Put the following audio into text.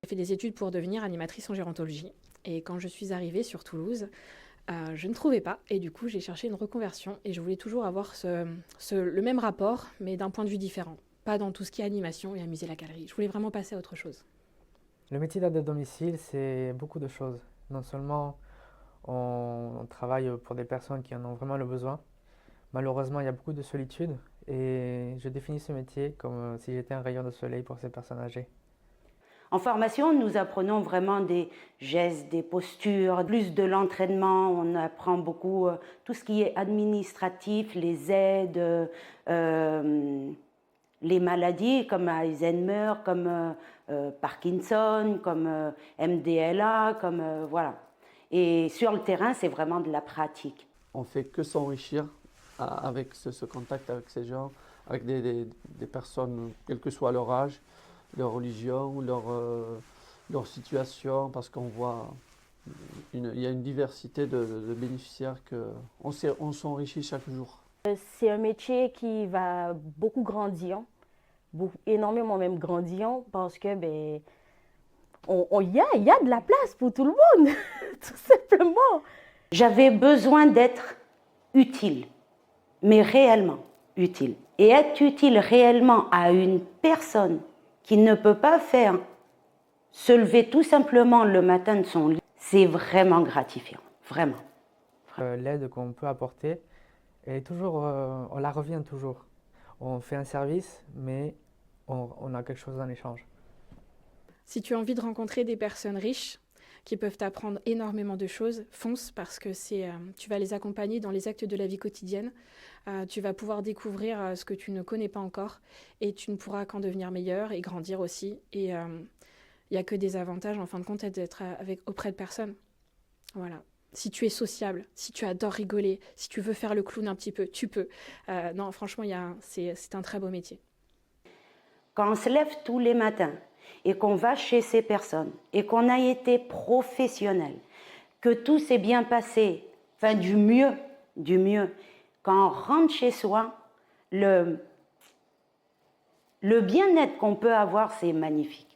J'ai fait des études pour devenir animatrice en gérontologie. Et quand je suis arrivée sur Toulouse, je ne trouvais pas. Et du coup, j'ai cherché une reconversion. Et je voulais toujours avoir le même rapport, mais d'un point de vue différent. Pas dans tout ce qui est animation et amuser la galerie. Je voulais vraiment passer à autre chose. Le métier d'aide à domicile, c'est beaucoup de choses. Non seulement on travaille pour des personnes qui en ont vraiment le besoin, malheureusement il y a beaucoup de solitude et je définis ce métier comme si j'étais un rayon de soleil pour ces personnes âgées. En formation, nous apprenons vraiment des gestes, des postures, plus de l'entraînement. On apprend beaucoup tout ce qui est administratif, les aides, les maladies comme Alzheimer, comme Parkinson, comme MDLA, comme voilà. Et sur le terrain, c'est vraiment de la pratique. On fait que s'enrichir avec ce contact avec ces gens, avec des personnes, quel que soit leur âge, leur religion, leur situation, parce qu'on voit il y a une diversité de bénéficiaires on s'enrichit chaque jour. C'est un métier qui va beaucoup grandir, énormément même grandir, parce que y a de la place pour tout le monde, tout simplement. J'avais besoin d'être utile, mais réellement utile. Et être utile réellement à une personne qui ne peut pas faire se lever tout simplement le matin de son lit, c'est vraiment gratifiant, vraiment. L'aide qu'on peut apporter, on la revient toujours. On fait un service, mais on a quelque chose en échange. Si tu as envie de rencontrer des personnes riches qui peuvent t'apprendre énormément de choses, fonce parce que tu vas les accompagner dans les actes de la vie quotidienne. Tu vas pouvoir découvrir ce que tu ne connais pas encore et tu ne pourras qu'en devenir meilleur et grandir aussi. Et il n'y a que des avantages en fin de compte d'être auprès de personnes. Voilà. Si tu es sociable, si tu adores rigoler, si tu veux faire le clown un petit peu, tu peux. Non, franchement, c'est un très beau métier. Quand on se lève tous les matins et qu'on va chez ces personnes et qu'on a été professionnel, que tout s'est bien passé, enfin du mieux, quand on rentre chez soi, le bien-être qu'on peut avoir, c'est magnifique.